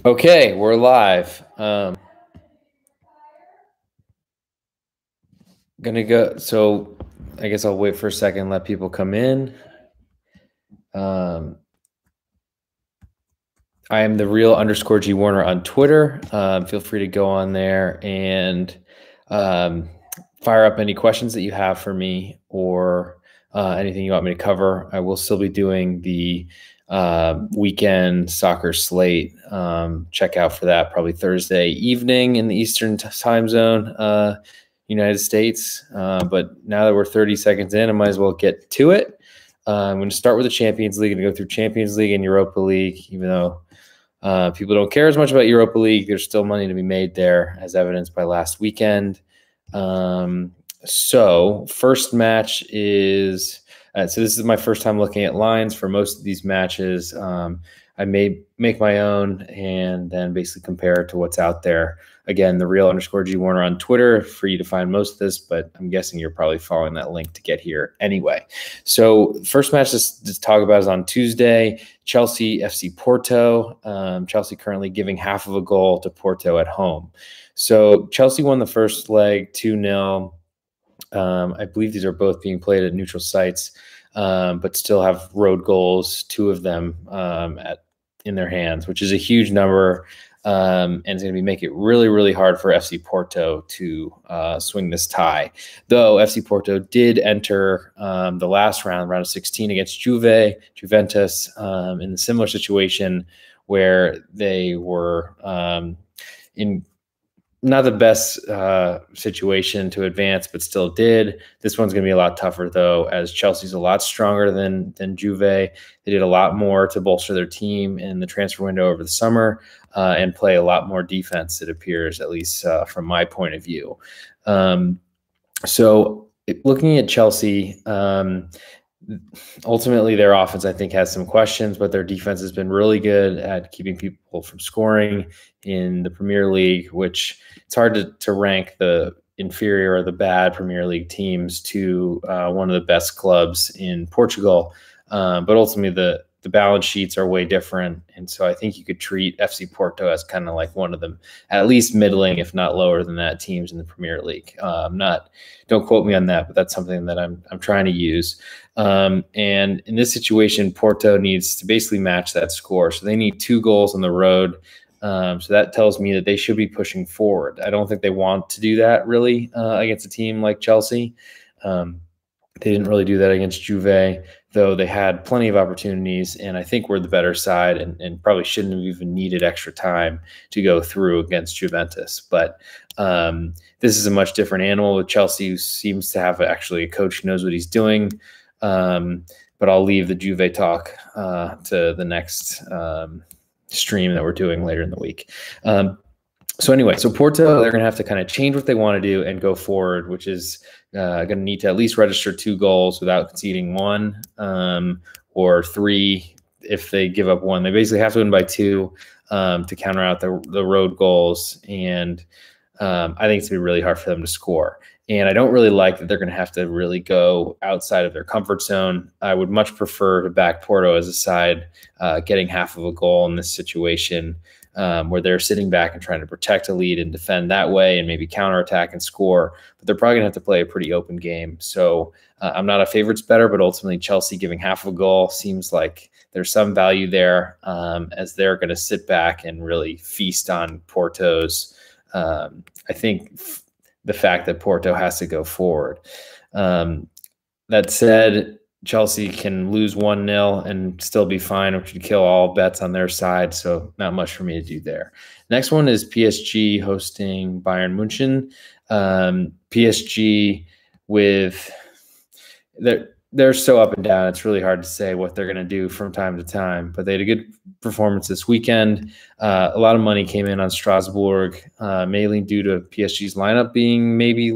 Okay, we're live. Gonna go. So I guess I'll wait for a second, let people come in. I am the real underscore G Warner on Twitter. Feel free to go on there and fire up any questions that you have for me or anything you want me to cover. I will still be doing the weekend soccer slate. Check out for that probably Thursday evening in the Eastern time zone, United States. But now that we're 30 seconds in, I might as well get to it. I'm going to start with the Champions League and go through Champions League and Europa League, even though people don't care as much about Europa League. There's still money to be made there, as evidenced by last weekend. So first match is so this is my first time looking at lines for most of these matches. I may make my own and then basically compare it to what's out there. Again, the real underscore G Warner on Twitter for you to find most of this, but I'm guessing you're probably following that link to get here anyway. So first match to talk about is on Tuesday, Chelsea FC Porto. Chelsea currently giving half of a goal to Porto at home. So Chelsea won the first leg 2-0. I believe these are both being played at neutral sites, but still have road goals, two of them in their hands, which is a huge number. And it's going to make it really, really hard for FC Porto to swing this tie. Though FC Porto did enter the last round of 16 against Juventus, in a similar situation where they were in not the best situation to advance, but still did. This one's going to be a lot tougher, though, as Chelsea's a lot stronger than Juve. They did a lot more to bolster their team in the transfer window over the summer and play a lot more defense, it appears, at least from my point of view. So looking at Chelsea, ultimately their offense, I think, has some questions, but their defense has been really good at keeping people from scoring in the Premier League, which it's hard to rank the inferior or the bad Premier League teams to one of the best clubs in Portugal. But ultimately the balance sheets are way different. And so I think you could treat FC Porto as kind of like one of them, at least middling, if not lower than that, teams in the Premier League. Don't quote me on that, but that's something that I'm trying to use. And in this situation, Porto needs to basically match that score. So they need 2 goals on the road. So that tells me that they should be pushing forward. I don't think they want to do that really against a team like Chelsea. They didn't really do that against Juve, though they had plenty of opportunities, and I think we're the better side and probably shouldn't have even needed extra time to go through against Juventus. But this is a much different animal with Chelsea, who seems to have actually a coach who knows what he's doing. But I'll leave the Juve talk to the next stream that we're doing later in the week. So anyway, so Porto, they're going to have to kind of change what they want to do and go forward, which is going to need to at least register 2 goals without conceding 1 or 3 if they give up 1. They basically have to win by 2 to counter out the road goals. And I think it's going to be really hard for them to score. And I don't really like that they're going to have to really go outside of their comfort zone. I would much prefer to back Porto as a side getting half of a goal in this situation, where they're sitting back and trying to protect a lead and defend that way and maybe counterattack and score. But they're probably going to have to play a pretty open game. So I'm not a favorites better, but ultimately Chelsea giving half of a goal seems like there's some value there, as they're going to sit back and really feast on Porto's. I think the fact that Porto has to go forward. That said, Chelsea can lose 1-0 and still be fine, which would kill all bets on their side. So not much for me to do there. Next one is PSG hosting Bayern Munchen. PSG with they're so up and down. It's really hard to say what they're going to do from time to time, but they had a good performance this weekend. A lot of money came in on Strasbourg, mainly due to PSG's lineup being maybe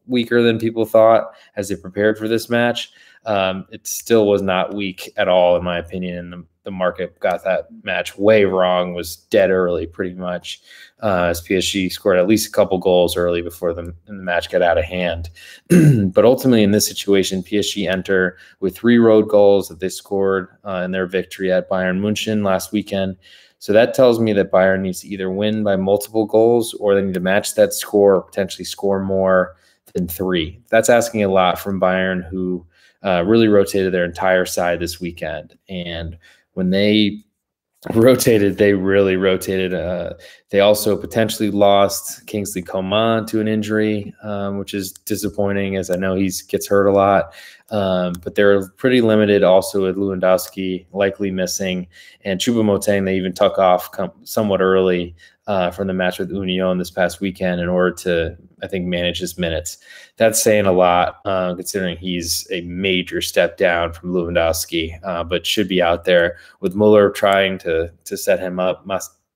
weaker than people thought as they prepared for this match. It still was not weak at all, in my opinion. And the market got that match way wrong, was dead early pretty much, as PSG scored at least a couple goals early before the match got out of hand. But ultimately in this situation, PSG enter with 3 road goals that they scored in their victory at Bayern München last weekend. So that tells me that Bayern needs to either win by multiple goals or they need to match that score or potentially score more than 3. That's asking a lot from Bayern, who really rotated their entire side this weekend. And when they rotated, they really rotated. They also potentially lost Kingsley Coman to an injury, which is disappointing, as I know he gets hurt a lot. But they're pretty limited also with Lewandowski likely missing, and Choupo-Moting they even took off somewhat early from the match with Union this past weekend in order to, I think, manage his minutes. That's saying a lot, considering he's a major step down from Lewandowski, but should be out there with Muller trying to set him up.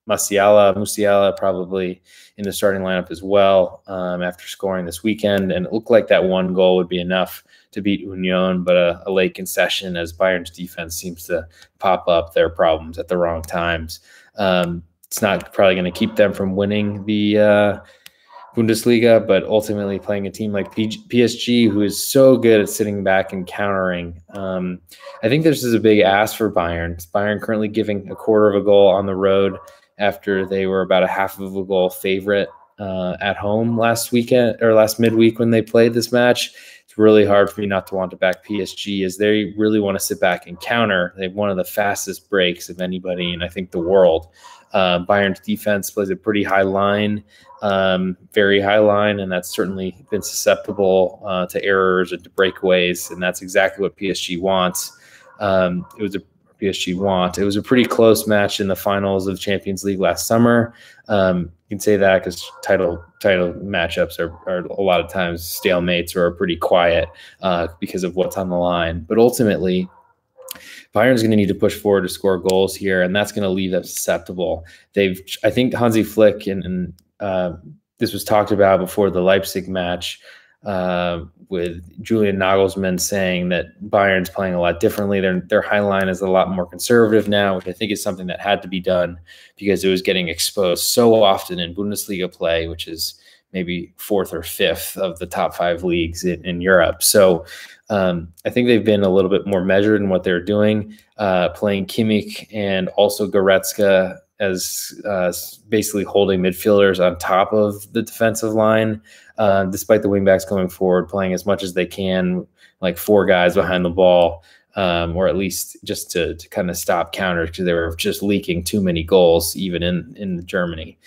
Musiala probably in the starting lineup as well after scoring this weekend. And it looked like that 1 goal would be enough to beat Union, but a late concession as Bayern's defense seems to pop up their problems at the wrong times. It's not probably going to keep them from winning the Bundesliga, but ultimately playing a team like PSG, who is so good at sitting back and countering. I think this is a big ask for Bayern. Bayern currently giving a quarter of a goal on the road after they were about a half of a goal favorite at home last weekend or last midweek when they played this match. It's really hard for me not to want to back PSG, as they really want to sit back and counter. They have one of the fastest breaks of anybody in, I think, the world. Bayern's defense plays a pretty high line, very high line, and that's certainly been susceptible to errors and to breakaways, and that's exactly what PSG wants. It was a pretty close match in the finals of Champions League last summer. You can say that because title matchups are a lot of times stalemates or are pretty quiet because of what's on the line. But ultimately, Bayern's going to need to push forward to score goals here, and that's going to leave them susceptible. I think Hansi Flick, and this was talked about before the Leipzig match, with Julian Nagelsmann saying that Bayern's playing a lot differently. Their high line is a lot more conservative now, which I think is something that had to be done because it was getting exposed so often in Bundesliga play, which is maybe 4th or 5th of the top 5 leagues in Europe. So I think they've been a little bit more measured in what they're doing, playing Kimmich and also Goretzka as basically holding midfielders on top of the defensive line, despite the wingbacks going forward, playing as much as they can, like 4 guys behind the ball, or at least just to kind of stop counters because they were just leaking too many goals, even in Germany.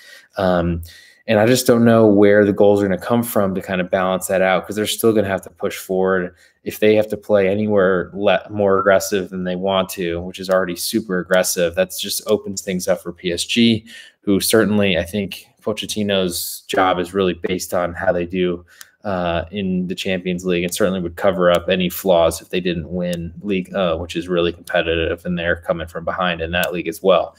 And I just don't know where the goals are going to come from to kind of balance that out, because they're still going to have to push forward. If they have to play anywhere more aggressive than they want to, which is already super aggressive, that just opens things up for PSG, who certainly, I think Pochettino's job is really based on how they do in the Champions League, and certainly would cover up any flaws if they didn't win League, which is really competitive, and they're coming from behind in that league as well.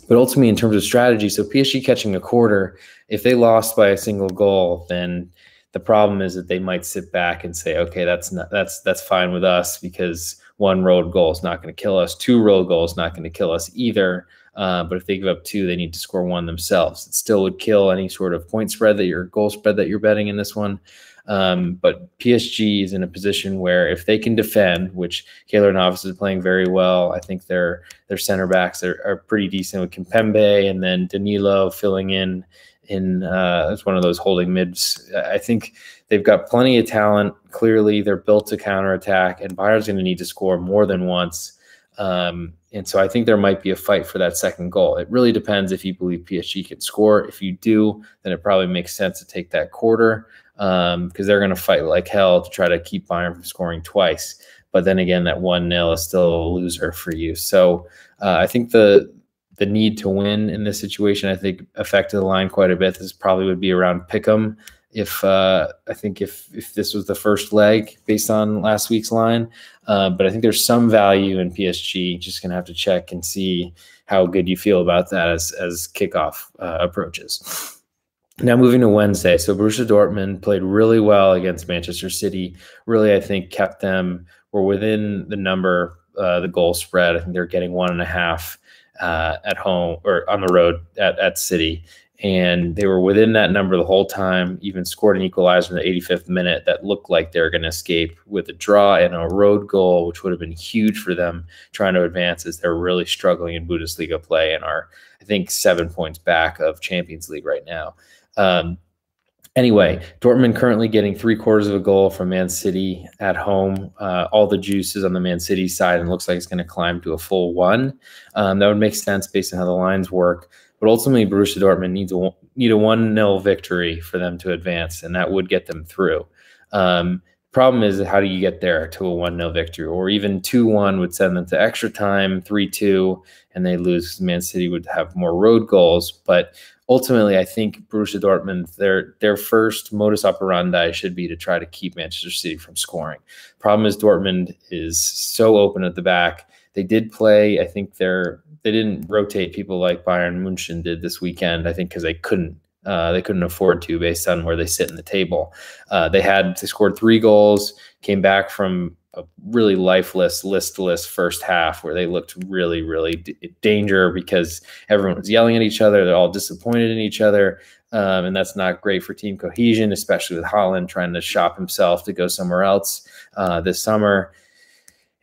But ultimately, in terms of strategy, so PSG catching a quarter, if they lost by a single goal, then the problem is that they might sit back and say, okay, that's fine with us because 1 road goal is not going to kill us. 2 road goals not going to kill us either. But if they give up 2, they need to score 1 themselves. It still would kill any sort of point spread goal spread that you're betting in this one. But PSG is in a position where if they can defend, which Keylor Navas is playing very well, I think their center backs are pretty decent with Kimpembe, and then Danilo filling in as one of those holding mids. I think they've got plenty of talent. Clearly, they're built to counterattack, and Bayern's going to need to score more than once. And so I think there might be a fight for that second goal. It really depends if you believe PSG can score. If you do, then it probably makes sense to take that quarter, because they're going to fight like hell to try to keep Bayern from scoring twice. But then again, that 1-0 is still a loser for you. So I think the need to win in this situation, I think, affected the line quite a bit. This probably would be around Pick'em I think if this was the first leg based on last week's line. But I think there's some value in PSG. Just going to have to check and see how good you feel about that as kickoff approaches. Now moving to Wednesday. So Borussia Dortmund played really well against Manchester City. Really, I think, were within the number the goal spread. I think they're getting 1.5 at home or on the road at City. And they were within that number the whole time, even scored an equalizer in the 85th minute that looked like they were going to escape with a draw and a road goal, which would have been huge for them trying to advance, as they're really struggling in Bundesliga play and are, I think, 7 points back of Champions League right now. Anyway, Dortmund currently getting 3/4 of a goal from Man City at home. All the juice is on the Man City side, and looks like it's going to climb to a full 1. That would make sense based on how the lines work. But ultimately, Borussia Dortmund need a 1-0 victory for them to advance, and that would get them through. Problem is, how do you get there to a 1-0 victory? Or even 2-1 would send them to extra time, 3-2, and they lose. Man City would have more road goals. But ultimately, I think Borussia Dortmund, their first modus operandi should be to try to keep Manchester City from scoring. Problem is, Dortmund is so open at the back. They did play, I think they didn't rotate people like Bayern München did this weekend, I think because they couldn't afford to based on where they sit in the table. They scored 3 goals, came back from a really lifeless, listless first half where they looked really, really danger because everyone was yelling at each other. They're all disappointed in each other. And that's not great for team cohesion, especially with Haaland trying to shop himself to go somewhere else this summer.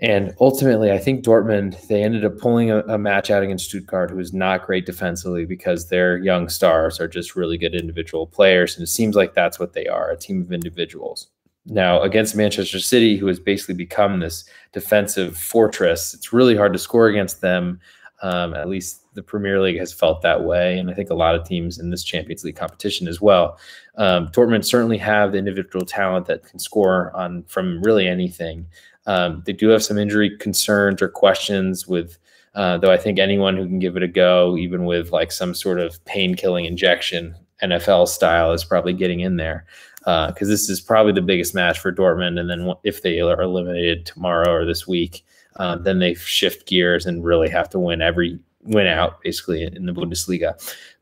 And ultimately, I think Dortmund, they ended up pulling a match out against Stuttgart, who is not great defensively because their young stars are just really good individual players. And it seems like that's what they are, a team of individuals. Now, against Manchester City, who has basically become this defensive fortress, it's really hard to score against them. At least the Premier League has felt that way. And I think a lot of teams in this Champions League competition as well. Dortmund certainly have the individual talent that can score from really anything. They do have some injury concerns or questions with, though I think anyone who can give it a go, even with like some sort of pain-killing injection, NFL style, is probably getting in there. Because this is probably the biggest match for Dortmund. And then if they are eliminated tomorrow or this week, then they shift gears and really have to win out basically in the Bundesliga.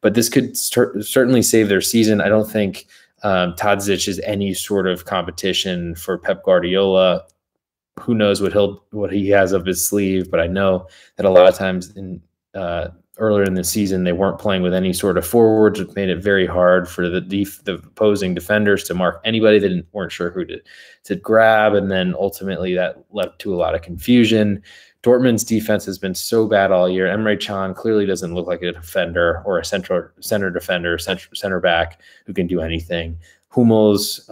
But this could certainly save their season. I don't think Tadic is any sort of competition for Pep Guardiola. Who knows what he has up his sleeve? But I know that a lot of times earlier in the season, they weren't playing with any sort of forwards, which made it very hard for the opposing defenders to mark anybody. They weren't sure who to grab, and then ultimately that led to a lot of confusion. Dortmund's defense has been so bad all year. Emre Can clearly doesn't look like a defender or a center defender, center back who can do anything. Hummels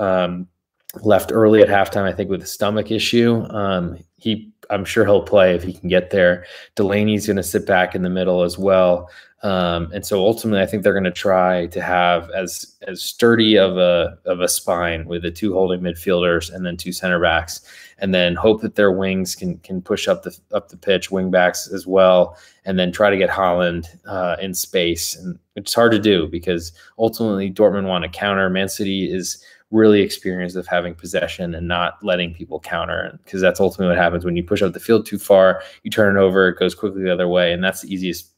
left early at halftime, I think, with a stomach issue. I'm sure he'll play if he can get there. Delaney's going to sit back in the middle as well. And so ultimately, I think they're going to try to have as sturdy of a spine with the 2 holding midfielders and then 2 center backs, and then hope that their wings can push up the pitch, wing backs as well, and then try to get Haaland in space. And it's hard to do because ultimately Dortmund want to counter. Man City is really experienced of having possession and not letting people counter, because that's ultimately what happens when you push up the field too far. You turn it over, it goes quickly the other way, and that's the easiest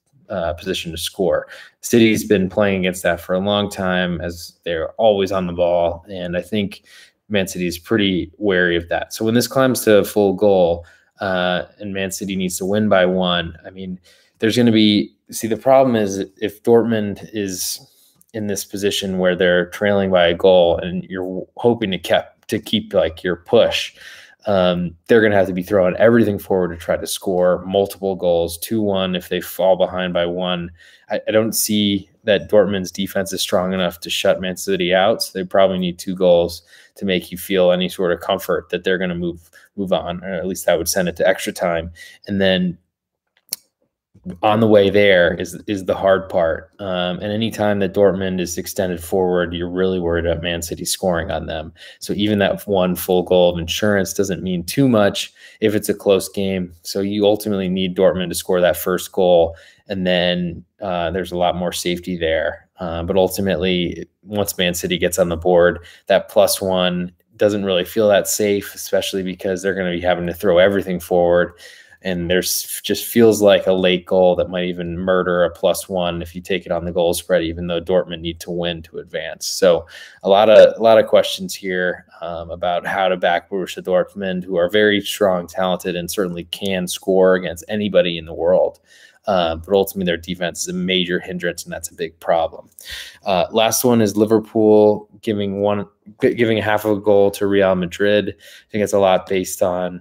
position to score. City's been playing against that for a long time, as they're always on the ball, and I think Man City is pretty wary of that. So when this climbs to a full goal and Man City needs to win by 1, I mean, there's going to be – see, the problem is if Dortmund is – in this position where they're trailing by a goal and you're hoping to keep like your push, they're going to have to be throwing everything forward to try to score multiple goals, 2-1 if they fall behind by 1. I don't see that Dortmund's defense is strong enough to shut Man City out, so they probably need 2 goals to make you feel any sort of comfort that they're going to move on, or at least that would send it to extra time. And then on the way there is the hard part. And anytime that Dortmund is extended forward, you're really worried about Man City scoring on them. So even that 1 full goal of insurance doesn't mean too much if it's a close game. So you ultimately need Dortmund to score that first goal, and then there's a lot more safety there. But ultimately, once Man City gets on the board, that +1 doesn't really feel that safe, especially because they're going to be having to throw everything forward. And there's just feels like a late goal that might even murder a +1 if you take it on the goal spread, even though Dortmund need to win to advance. So a lot of questions here about how to back Borussia Dortmund, who are very strong, talented, and certainly can score against anybody in the world. But ultimately, their defense is a major hindrance, and that's a big problem. Last one is Liverpool giving half of a goal to Real Madrid. I think it's a lot based on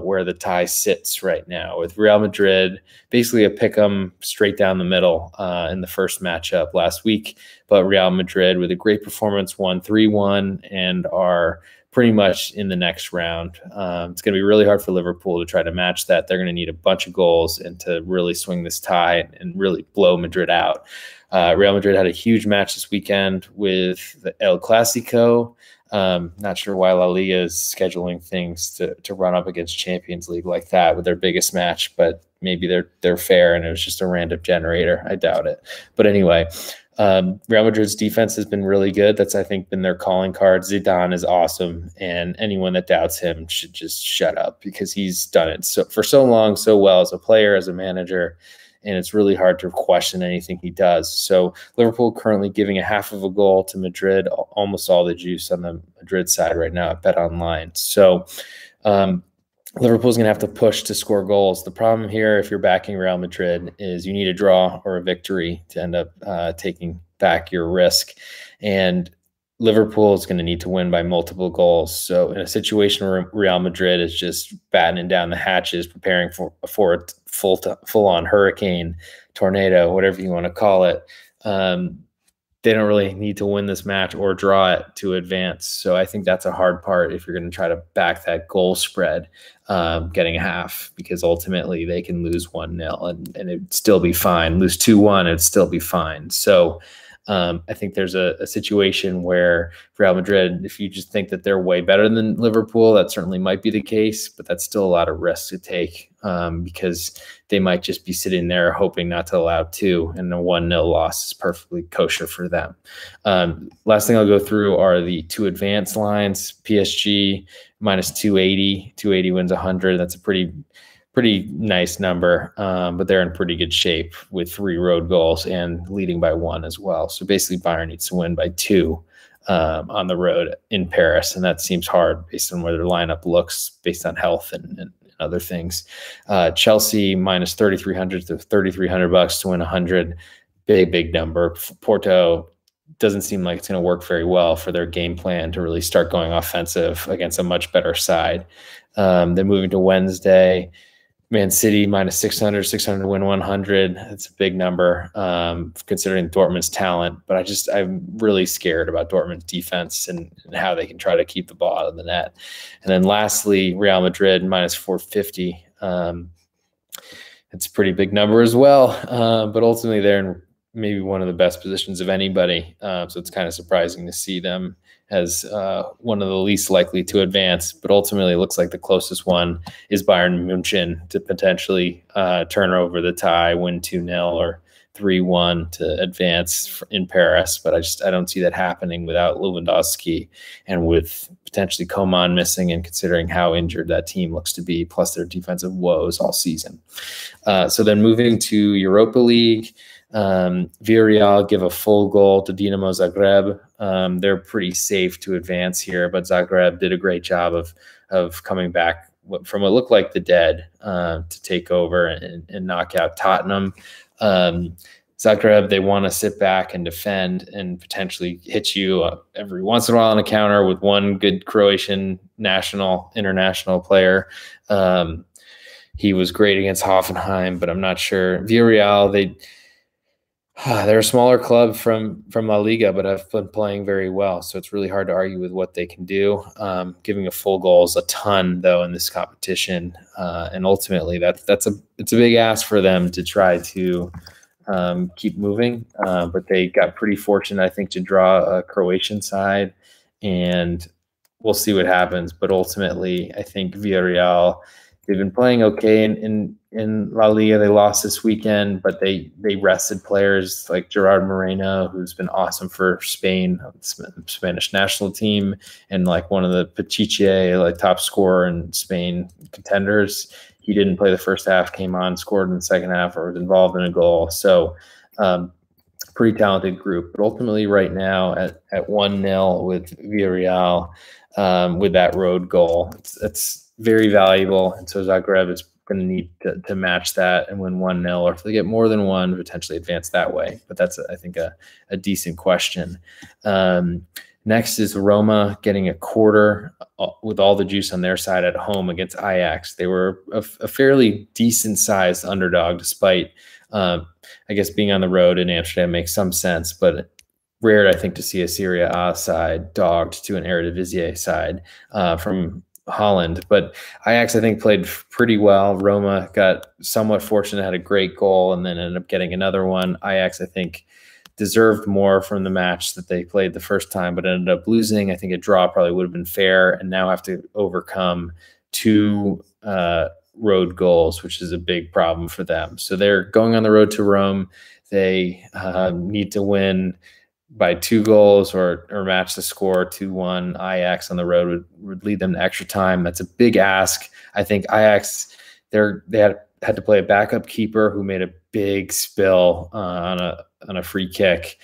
where the tie sits right now, with Real Madrid basically a pick 'em straight down the middle in the first matchup last week. But Real Madrid, with a great performance, won 3-1 and are pretty much in the next round. It's going to be really hard for Liverpool to try to match that. They're going to need a bunch of goals and to really swing this tie and really blow Madrid out. Real Madrid had a huge match this weekend with the El Clasico. Not sure why La Liga is scheduling things to run up against Champions League like that with their biggest match, but maybe they're fair and it was just a random generator. I doubt it. But anyway, Real Madrid's defense has been really good. That's, I think, been their calling card. Zidane is awesome, and anyone that doubts him should just shut up because he's done it for so long, so well as a player, as a manager, and it's really hard to question anything he does. So Liverpool currently giving a half of a goal to Madrid, almost all the juice on the Madrid side right now at BetOnline. So Liverpool's going to have to push to score goals. The problem here, if you're backing Real Madrid, is you need a draw or a victory to end up taking back your risk. And Liverpool is going to need to win by multiple goals. So in a situation where Real Madrid is just battening down the hatches, preparing for a full-on hurricane, tornado, whatever you want to call it, they don't really need to win this match or draw it to advance. So I think that's a hard part if you're going to try to back that goal spread, getting a half, because ultimately they can lose 1-0 and it'd still be fine. Lose 2-1, it'd still be fine. So I think there's a situation where Real Madrid, if you just think that they're way better than Liverpool, that certainly might be the case, but that's still a lot of risk to take because they might just be sitting there hoping not to allow 2, and a 1-0 loss is perfectly kosher for them. Last thing I'll go through are the 2 advanced lines. PSG minus 280. 280 wins 100. That's a pretty nice number, but they're in pretty good shape with 3 road goals and leading by 1 as well. So basically Bayern needs to win by 2 on the road in Paris, and that seems hard based on where their lineup looks, based on health and other things. Chelsea minus 3,300 to 3,300 bucks to win 100. Big number. Porto doesn't seem like it's going to work very well for their game plan to really start going offensive against a much better side. They're moving to Wednesday. Man City minus 600 to win 100. That's a big number considering Dortmund's talent. But I'm really scared about Dortmund's defense and how they can try to keep the ball out of the net. And then lastly, Real Madrid minus 450. It's a pretty big number as well. But ultimately, they're in maybe one of the best positions of anybody. So it's kind of surprising to see them as one of the least likely to advance, but ultimately it looks like the closest one is Bayern München to potentially turn over the tie, win 2-0 or 3-1 to advance in Paris. But I don't see that happening without Lewandowski and with potentially Coman missing, and considering how injured that team looks to be, plus their defensive woes all season. So then moving to Europa League, Villarreal give a full goal to Dinamo Zagreb. They're pretty safe to advance here, but Zagreb did a great job of coming back from what looked like the dead to take over and knock out Tottenham. Zagreb, they want to sit back and defend and potentially hit you every once in a while on a counter with one good Croatian international player. He was great against Hoffenheim, but I'm not sure. Villarreal, they're a smaller club from La Liga, but have been playing very well. So it's really hard to argue with what they can do. Giving a full goal is a ton, though, in this competition. And ultimately, it's a big ask for them to try to keep moving. But they got pretty fortunate, I think, to draw a Croatian side. And we'll see what happens. But ultimately, I think Villarreal, they've been playing okay in La Liga. They lost this weekend, but they rested players like Gerard Moreno, who's been awesome for Spain, Spanish national team, and like one of the Pichichi, like top scorer in Spain contenders. he didn't play the first half, came on, scored in the second half, or was involved in a goal. So pretty talented group. But ultimately right now at 1-0 with Villarreal, with that road goal, it's very valuable. And so Zagreb is going to need to match that and win 1-0, or if they get more than one, potentially advance that way. But that's, I think, a decent question. Next is Roma getting a quarter with all the juice on their side at home against Ajax. They were a fairly decent-sized underdog, despite, I guess, being on the road in Amsterdam makes some sense, but rare, I think, to see a Serie A side dogged to an Eredivisie side from Holland. But Ajax, I think, played pretty well. Roma got somewhat fortunate, had a great goal, and then ended up getting another one. Ajax, I think, deserved more from the match that they played the first time, but ended up losing. I think a draw probably would have been fair, and now have to overcome 2 road goals, which is a big problem for them. So they're going on the road to Rome. They need to win by 2 goals or match the score 2-1. Ajax on the road would lead them to extra time. That's a big ask. I think Ajax, they had to play a backup keeper who made a big spill on a free kick,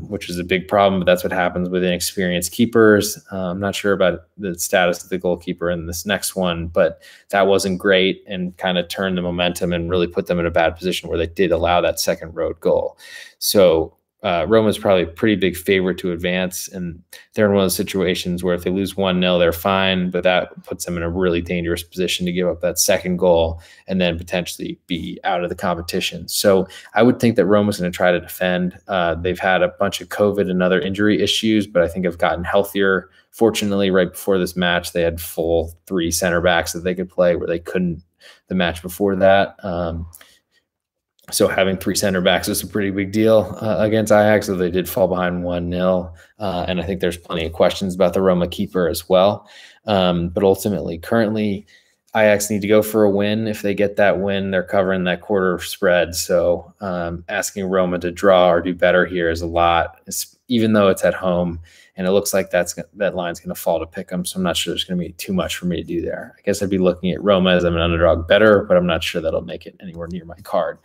which is a big problem, but that's what happens with inexperienced keepers. I'm not sure about the status of the goalkeeper in this next one, but that wasn't great and kind of turned the momentum and really put them in a bad position where they did allow that second road goal. So Roma's probably a pretty big favorite to advance, and they're in one of those situations where if they lose 1-0, they're fine, but that puts them in a really dangerous position to give up that second goal and then potentially be out of the competition. So I would think that Roma's going to try to defend. They've had a bunch of COVID and other injury issues, but I think have gotten healthier. Fortunately, right before this match, they had full 3 center backs that they could play, where they couldn't the match before that. So having 3 center backs is a pretty big deal against Ajax, so they did fall behind 1-0. And I think there's plenty of questions about the Roma keeper as well. But ultimately, currently, Ajax need to go for a win. If they get that win, they're covering that quarter spread. So asking Roma to draw or do better here is a lot, even though it's at home. And it looks like that line's going to fall to pick them. So I'm not sure there's going to be too much for me to do there. I guess I'd be looking at Roma as I'm an underdog better, but I'm not sure that'll make it anywhere near my card.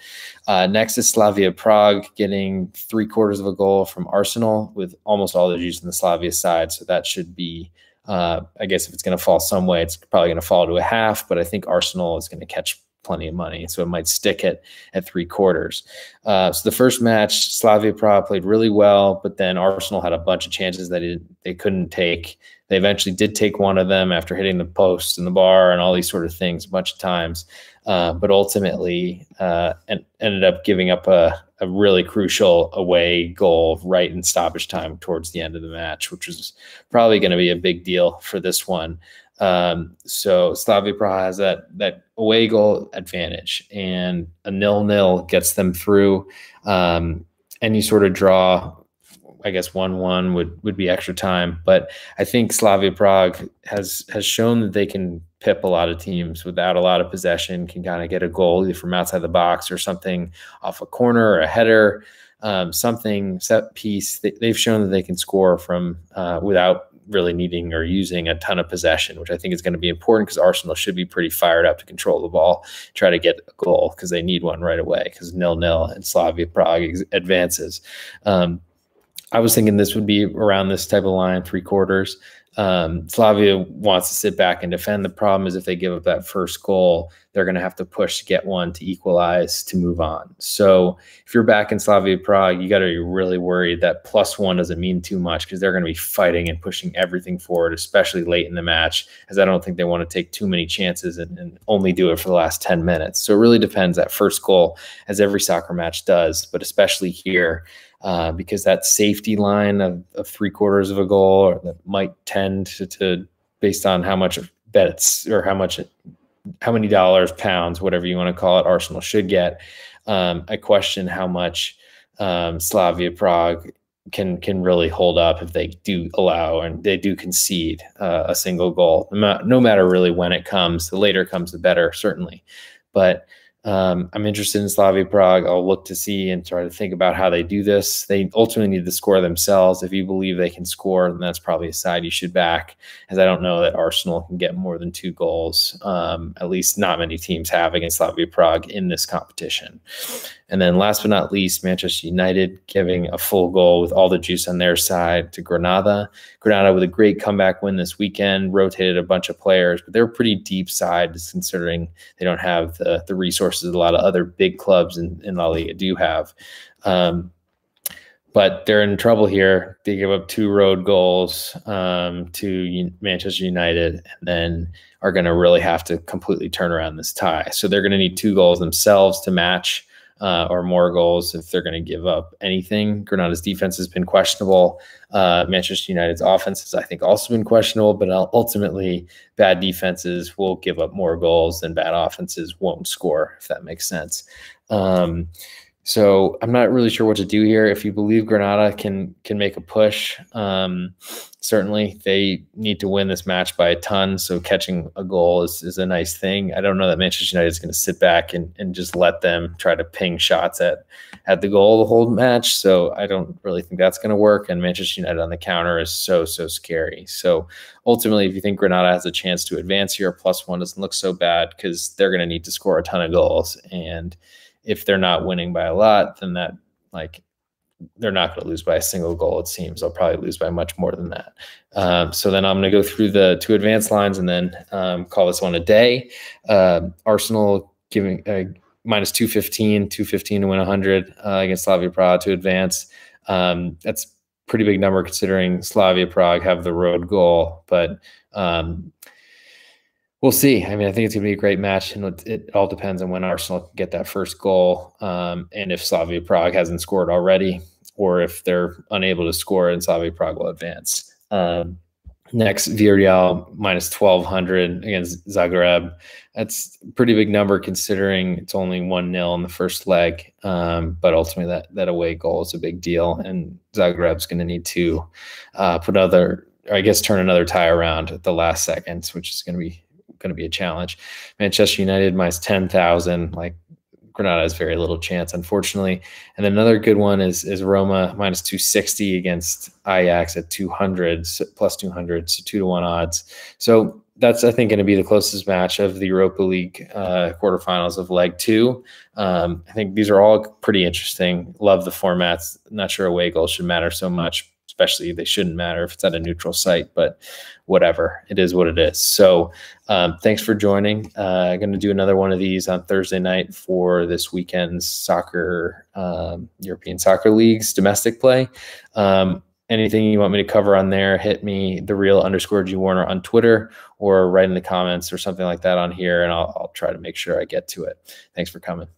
Next is Slavia Prague getting 3/4 of a goal from Arsenal with almost all the juice on the Slavia side. So that should be, I guess if it's going to fall some way, it's probably going to fall to a half, but I think Arsenal is going to catch plenty of money, so it might stick at 3/4. So the first match, Slavia Prague played really well, but then Arsenal had a bunch of chances that they couldn't take. They eventually did take one of them after hitting the post and the bar and all these sort of things a bunch of times, but ultimately ended up giving up a really crucial away goal right in stoppage time towards the end of the match, which was probably going to be a big deal for this one. So Slavia Prague has that away goal advantage, and a 0-0 gets them through. Any sort of draw, I guess 1-1 would be extra time. But I think Slavia Prague has shown that they can pip a lot of teams without a lot of possession, can kind of get a goal either from outside the box or something off a corner or a header, something set piece. They've shown that they can score from without really needing or using a ton of possession, which I think is going to be important because Arsenal should be pretty fired up to control the ball, try to get a goal because they need one right away because 0-0 and Slavia Prague advances. I was thinking this would be around this type of line, 3/4. Slavia wants to sit back and defend. The problem is if they give up that first goal, they're going to have to push to get one to equalize to move on. So if you're back in Slavia Prague, you got to be really worried that +1 doesn't mean too much because they're going to be fighting and pushing everything forward, especially late in the match, as I don't think they want to take too many chances and only do it for the last 10 minutes. So it really depends, that first goal, as every soccer match does, but especially here, because that safety line of 3/4 of a goal, or that might tend to based on how much bets or how many dollars, pounds, whatever you want to call it, Arsenal should get. I question how much Slavia Prague can really hold up if they do allow and they do concede a single goal, no matter really when it comes. The later comes, the better, certainly. But I'm interested in Slavia Prague. I'll look to see and try to think about how they do this. They ultimately need to score themselves. If you believe they can score, then that's probably a side you should back, as I don't know that Arsenal can get more than 2 goals. At least not many teams have against Slavia Prague in this competition. And then last but not least, Manchester United giving a full goal with all the juice on their side to Granada. Granada with a great comeback win this weekend, rotated a bunch of players, but they're a pretty deep side considering they don't have the resources a lot of other big clubs in La Liga do have. But they're in trouble here. They give up 2 road goals to Manchester United, and then are going to really have to completely turn around this tie. So they're going to need 2 goals themselves to match or more goals if they're going to give up anything. Granada's defense has been questionable. Manchester United's offense has, I think, also been questionable, but ultimately bad defenses will give up more goals than bad offenses won't score, if that makes sense. So I'm not really sure what to do here. If you believe Granada can make a push, certainly they need to win this match by a ton. So catching a goal is a nice thing. I don't know that Manchester United is going to sit back and just let them try to ping shots at the goal the whole match. So I don't really think that's going to work. And Manchester United on the counter is so scary. So ultimately, if you think Granada has a chance to advance here, +1 doesn't look so bad because they're going to need to score a ton of goals. And if they're not winning by a lot, then that they're not going to lose by a single goal. It seems they'll probably lose by much more than that. So then I'm going to go through the 2 advanced lines and then call this one a day. Arsenal giving -215 to win 100 against Slavia Prague to advance. That's a pretty big number considering Slavia Prague have the road goal, but we'll see. I mean, I think it's going to be a great match, and it all depends on when Arsenal can get that first goal, and if Slavia Prague hasn't scored already, or if they're unable to score and Slavia Prague will advance. Next, Villarreal -1200 against Zagreb. That's a pretty big number considering it's only 1-0 in the first leg, but ultimately that away goal is a big deal, and Zagreb's going to need to turn another tie around at the last seconds, which is going to be a challenge. Manchester United -10,000. Granada has very little chance, unfortunately. And then another good one is Roma -260 against Ajax at 200, +200, so 2-1 odds. So that's, I think, going to be the closest match of the Europa League quarterfinals of leg 2. I think these are all pretty interesting. Love the formats. Not sure away goals should matter so much. Especially they shouldn't matter if it's at a neutral site, but whatever, it is what it is. So thanks for joining. I'm going to do another one of these on Thursday night for this weekend's soccer, European soccer leagues, domestic play. Anything you want me to cover on there, hit me, @thereal_G Warner on Twitter, or write in the comments or something like that on here, and I'll try to make sure I get to it. Thanks for coming.